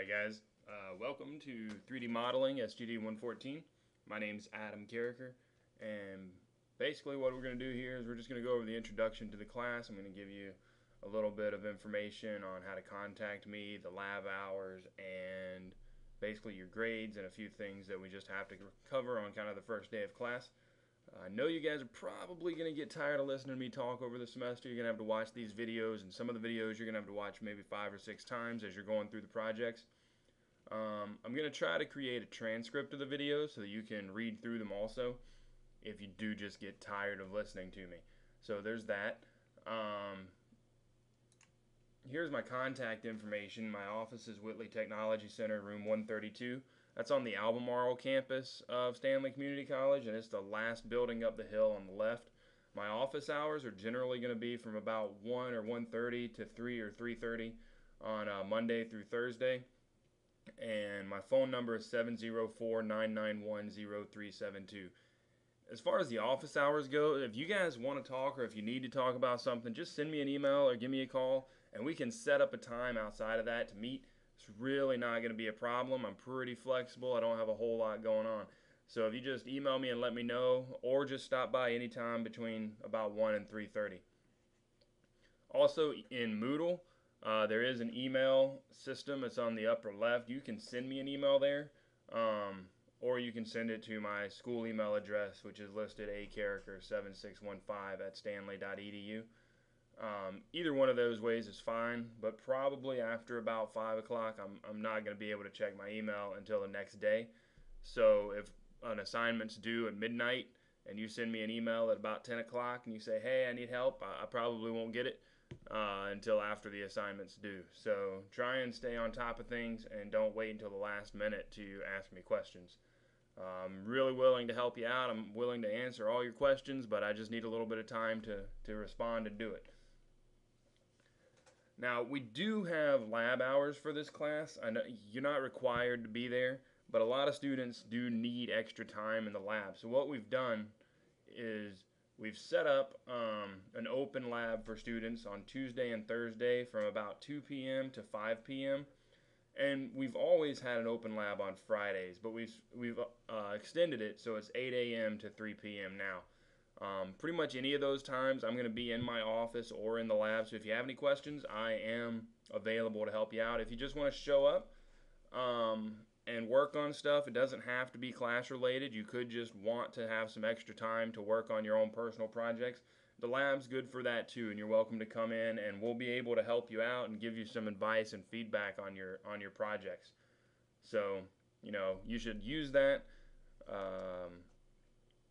Alright guys, welcome to 3D Modeling SGD 114. My name's Adam Carricker, and basically what we're going to do here is we're just going to go over the introduction to the class. I'm going to give you a little bit of information on how to contact me, the lab hours, and basically your grades and a few things that we just have to cover on kind of the first day of class. I know you guys are probably going to get tired of listening to me talk over the semester. You're going to have to watch these videos, and some of the videos you're going to have to watch maybe 5 or 6 times as you're going through the projects. I'm going to try to create a transcript of the videos so that you can read through them also if you do just get tired of listening to me. So there's that. Here's my contact information. My office is Whitley Technology Center, room 132. That's on the Albemarle campus of Stanley Community College, and it's the last building up the hill on the left. My office hours are generally going to be from about 1 or 1:30 to 3 or 3:30 on Monday through Thursday. And my phone number is 704-991-0372. As far as the office hours go, if you guys want to talk or if you need to talk about something, just send me an email or give me a call, and we can set up a time outside of that to meet. It's really not going to be a problem. I'm pretty flexible. I don't have a whole lot going on. So if you just email me and let me know, or just stop by anytime between about 1 and 3:30. Also in Moodle, there is an email system. It's on the upper left. You can send me an email there, or you can send it to my school email address, which is listed acarricker7615@stanley.edu. Either one of those ways is fine, but probably after about 5 o'clock, I'm not going to be able to check my email until the next day. So if an assignment's due at midnight and you send me an email at about 10 o'clock and you say, hey, I need help, I probably won't get it until after the assignment's due. So try and stay on top of things and don't wait until the last minute to ask me questions. I'm really willing to help you out. I'm willing to answer all your questions, but I just need a little bit of time to respond and do it. Now, we do have lab hours for this class. I know you're not required to be there, but a lot of students do need extra time in the lab. So what we've done is we've set up an open lab for students on Tuesday and Thursday from about 2 p.m. to 5 p.m. And we've always had an open lab on Fridays, but we've extended it so it's 8 a.m. to 3 p.m. now. Pretty much any of those times I'm going to be in my office or in the lab, so if you have any questions, I am available to help you out. If you just want to show up and work on stuff, it doesn't have to be class related. You could just want to have some extra time to work on your own personal projects. The lab's good for that too, and you're welcome to come in and we'll be able to help you out and give you some advice and feedback on your projects. So, you should use that.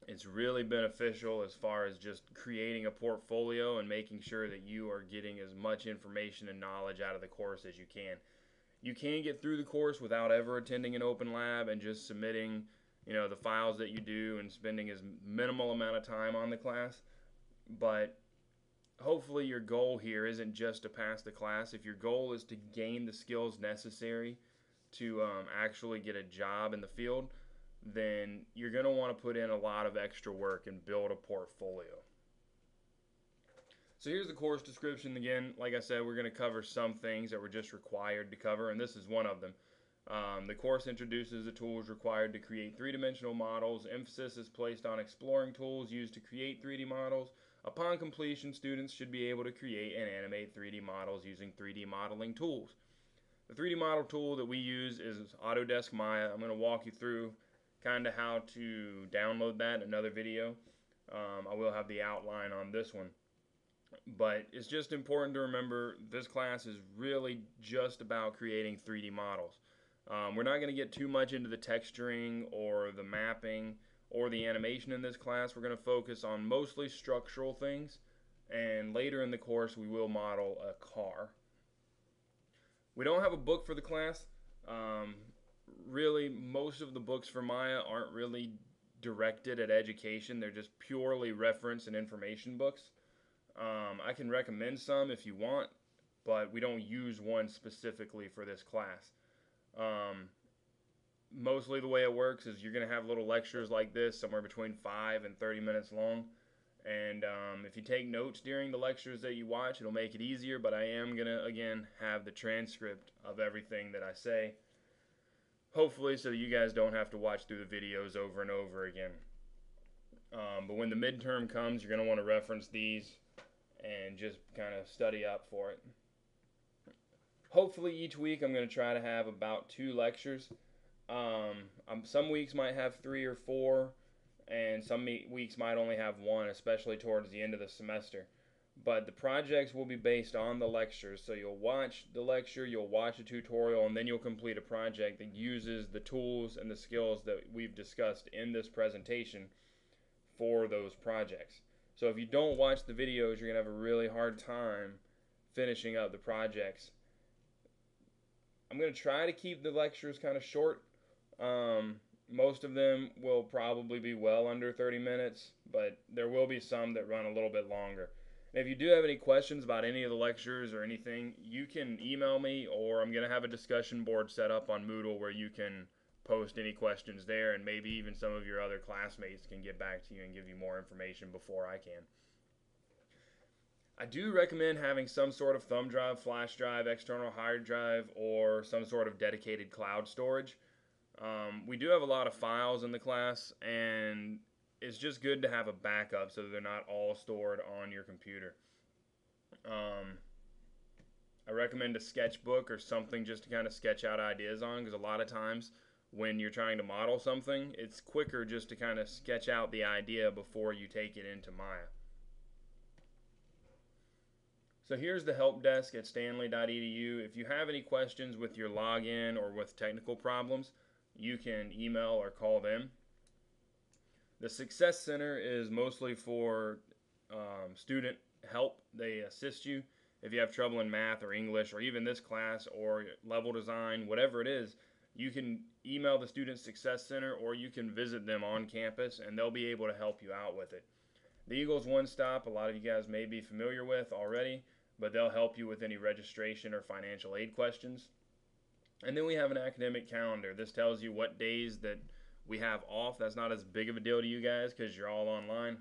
It's really beneficial as far as just creating a portfolio and making sure that you are getting as much information and knowledge out of the course as you can. You can get through the course without ever attending an open lab and just submitting, the files that you do and spending as minimal amount of time on the class. But hopefully your goal here isn't just to pass the class. If your goal is to gain the skills necessary to actually get a job in the field, then you're going to want to put in a lot of extra work and build a portfolio. So here's the course description again. Like I said, we're going to cover some things that we're just required to cover, and this is one of them. The course introduces the tools required to create three-dimensional models. Emphasis is placed on exploring tools used to create 3D models. Upon completion, students should be able to create and animate 3D models using 3D modeling tools. The 3D model tool that we use is Autodesk Maya. I'm going to walk you through kind of how to download that in another video. I will have the outline on this one. But it's just important to remember this class is really just about creating 3D models. We're not going to get too much into the texturing or the mapping or the animation in this class. We're going to focus on mostly structural things, and later in the course we will model a car. We don't have a book for the class. Really, most of the books for Maya aren't really directed at education. They're just purely reference and information books. I can recommend some if you want, but we don't use one specifically for this class. Mostly the way it works is you're going to have little lectures like this, somewhere between 5 and 30 minutes long, And if you take notes during the lectures that you watch, it'll make it easier, but I am going to, again, have the transcript of everything that I say, hopefully so that you guys don't have to watch through the videos over and over again. But when the midterm comes, you're going to want to reference these and just kind of study up for it. Hopefully each week I'm going to try to have about 2 lectures. Some weeks might have 3 or 4, and some weeks might only have 1, especially towards the end of the semester. But the projects will be based on the lectures, so you'll watch the lecture, you'll watch a tutorial, and then you'll complete a project that uses the tools and the skills that we've discussed in this presentation for those projects. So if you don't watch the videos, you're going to have a really hard time finishing up the projects. I'm going to try to keep the lectures kind of short. Most of them will probably be well under 30 minutes, but there will be some that run a little bit longer. And if you do have any questions about any of the lectures or anything, you can email me, or I'm going to have a discussion board set up on Moodle where you can post any questions there, and maybe even some of your other classmates can get back to you and give you more information before I can. I do recommend having some sort of thumb drive, flash drive, external hard drive, or some sort of dedicated cloud storage. We do have a lot of files in the class, and it's just good to have a backup so that they're not all stored on your computer. I recommend a sketchbook or something just to kind of sketch out ideas on, because a lot of times when you're trying to model something, it's quicker just to kind of sketch out the idea before you take it into Maya. So here's the help desk at stanley.edu. If you have any questions with your login or with technical problems, you can email or call them. The Success Center is mostly for student help. They assist you if you have trouble in math or English or even this class or level design, whatever it is. You can email the Student Success Center, or you can visit them on campus and they'll be able to help you out with it. The Eagles One Stop, a lot of you guys may be familiar with already, but they'll help you with any registration or financial aid questions. And then we have an academic calendar. This tells you what days that we have off. That's not as big of a deal to you guys because you're all online.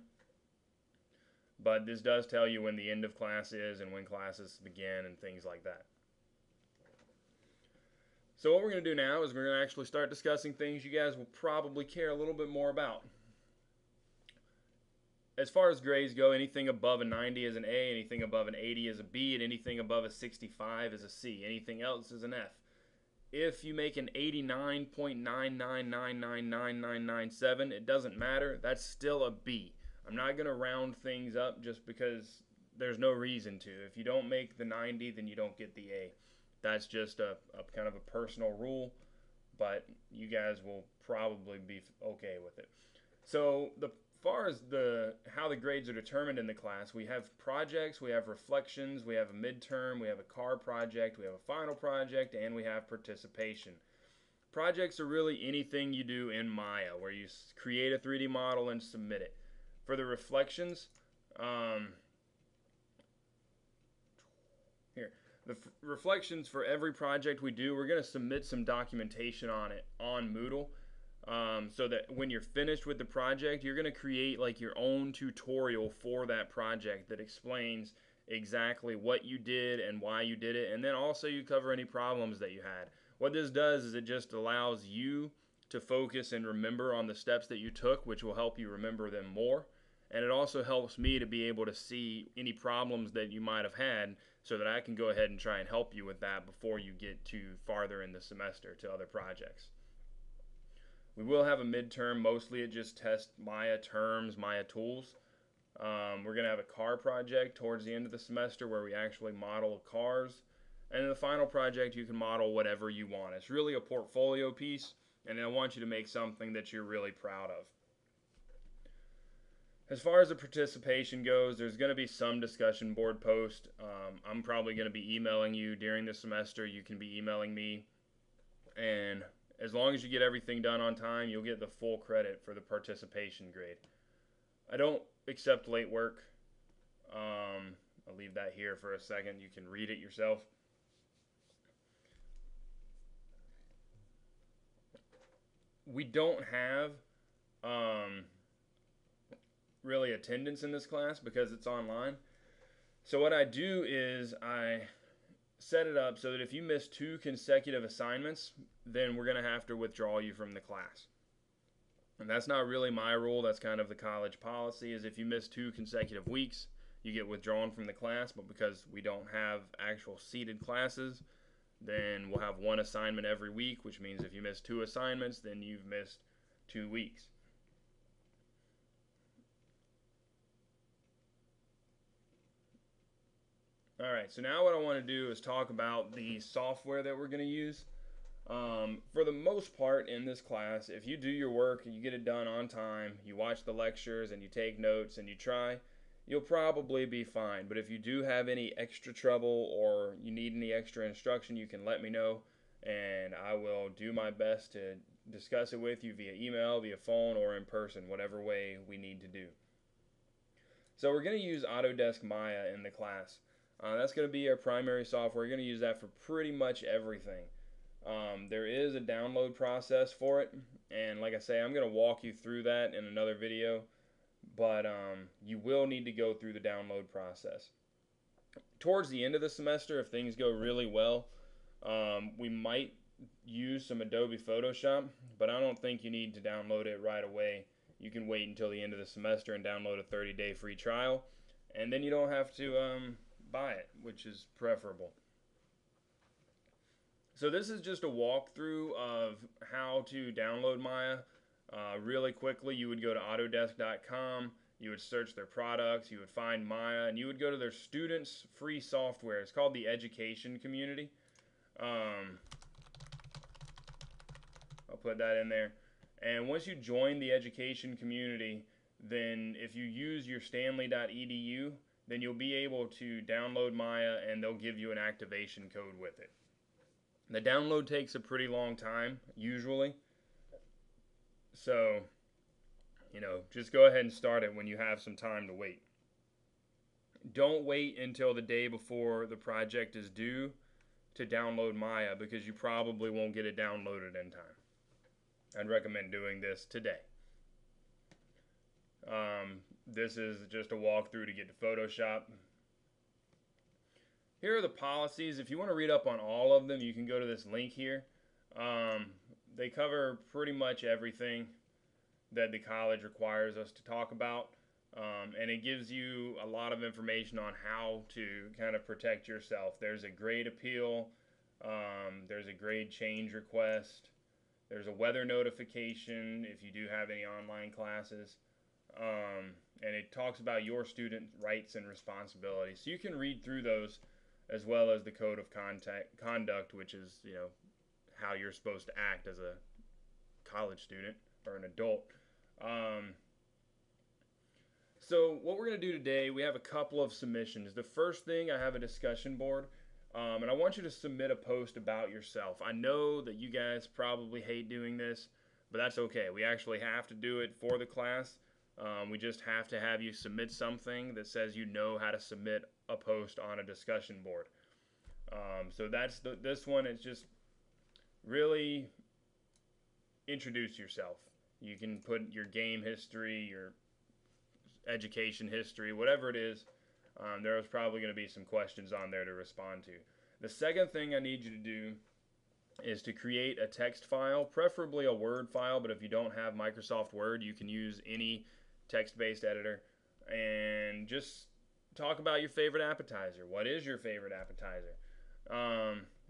But this does tell you when the end of class is and when classes begin and things like that. So what we're going to do now is we're going to actually start discussing things you guys will probably care a little bit more about. As far as grades go, anything above a 90 is an A, anything above an 80 is a B, and anything above a 65 is a C. Anything else is an F. If you make an 89.9999997, it doesn't matter. That's still a B. I'm not going to round things up just because there's no reason to. If you don't make the 90, then you don't get the A. That's just a kind of a personal rule, but you guys will probably be okay with it. So as far as how the grades are determined in the class, we have projects, we have reflections, we have a midterm, we have a car project, we have a final project, and we have participation. Projects are really anything you do in Maya, where you create a 3D model and submit it. For the reflections, the reflections for every project we do, we're going to submit some documentation on it on Moodle. So that when you're finished with the project, you're going to create like your own tutorial for that project that explains exactly what you did and why you did it, and then also you cover any problems that you had. What this does is it just allows you to focus and remember on the steps that you took, which will help you remember them more, and it also helps me to be able to see any problems that you might have had so that I can go ahead and try and help you with that before you get too farther in the semester to other projects. We will have a midterm. Mostly it just tests Maya terms, Maya tools. We're going to have a car project towards the end of the semester where we actually model cars. And in the final project, you can model whatever you want. It's really a portfolio piece, and I want you to make something that you're really proud of. As far as the participation goes, there's going to be some discussion board post. I'm probably going to be emailing you during the semester. You can be emailing me. And as long as you get everything done on time, you'll get the full credit for the participation grade. I don't accept late work. I'll leave that here for a second. You can read it yourself. We don't have really attendance in this class because it's online. So what I do is I set it up so that if you miss 2 consecutive assignments, then we're going to have to withdraw you from the class. And that's not really my rule. That's kind of the college policy, is if you miss 2 consecutive weeks, you get withdrawn from the class. But because we don't have actual seated classes, then we'll have 1 assignment every week, which means if you miss 2 assignments, then you've missed 2 weeks. All right, so now what I want to do is talk about the software that we're going to use. For the most part in this class, if you do your work and you get it done on time, you watch the lectures and you take notes and you try, you'll probably be fine. But if you do have any extra trouble or you need any extra instruction, you can let me know and I will do my best to discuss it with you via email, via phone, or in person, whatever way we need to do. So we're going to use Autodesk Maya in the class. That's going to be our primary software. We're going to use that for pretty much everything. There is a download process for it, and like I say, I'm going to walk you through that in another video, but you will need to go through the download process. Towards the end of the semester, if things go really well, we might use some Adobe Photoshop, but I don't think you need to download it right away. You can wait until the end of the semester and download a 30-day free trial, and then you don't have to buy it, which is preferable. So this is just a walkthrough of how to download Maya. Really quickly, you would go to autodesk.com, you would search their products, you would find Maya, and you would go to their students' free software. It's called the Education Community. I'll put that in there. And once you join the Education Community, then if you use your stanley.edu, then you'll be able to download Maya and they'll give you an activation code with it. The download takes a pretty long time, usually. So, just go ahead and start it when you have some time to wait. Don't wait until the day before the project is due to download Maya because you probably won't get it downloaded in time. I'd recommend doing this today. This is just a walkthrough to get to Photoshop. Here are the policies. If you want to read up on all of them, you can go to this link here. They cover pretty much everything that the college requires us to talk about. And it gives you a lot of information on how to kind of protect yourself. There's a grade appeal. There's a grade change request. There's a weather notification if you do have any online classes. And it talks about your student rights and responsibilities. So you can read through those, as well as the code of conduct, which is, how you're supposed to act as a college student or an adult. So what we're going to do today, we have a couple of submissions. The first thing, I have a discussion board, and I want you to submit a post about yourself. I know that you guys probably hate doing this, but that's okay. We actually have to do it for the class. We just have to have you submit something that says you know how to submit a post on a discussion board. So that's this one. It's just really introduce yourself. You can put your game history, your education history, whatever it is. There's probably going to be some questions on there to respond to. The second thing I need you to do is to create a text file, preferably a Word file, but if you don't have Microsoft Word, you can use any text-based editor, and just talk about your favorite appetizer. What is your favorite appetizer?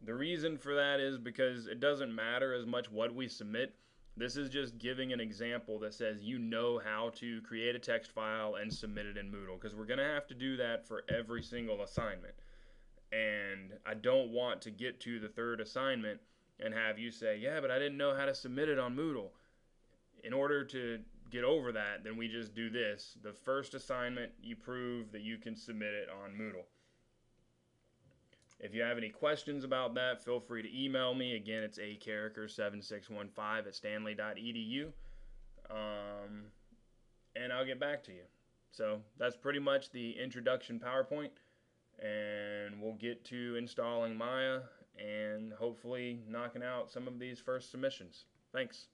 The reason for that is because it doesn't matter as much what we submit. This is just giving an example that says you know how to create a text file and submit it in Moodle, because we're going to have to do that for every single assignment. And I don't want to get to the third assignment and have you say, yeah, but I didn't know how to submit it on Moodle. In order to get over that, then we just do this. The first assignment, you prove that you can submit it on Moodle. If you have any questions about that, feel free to email me. Again, it's acarricker7615@stanley.edu. And I'll get back to you. So that's pretty much the introduction PowerPoint. And we'll get to installing Maya and hopefully knocking out some of these first submissions. Thanks.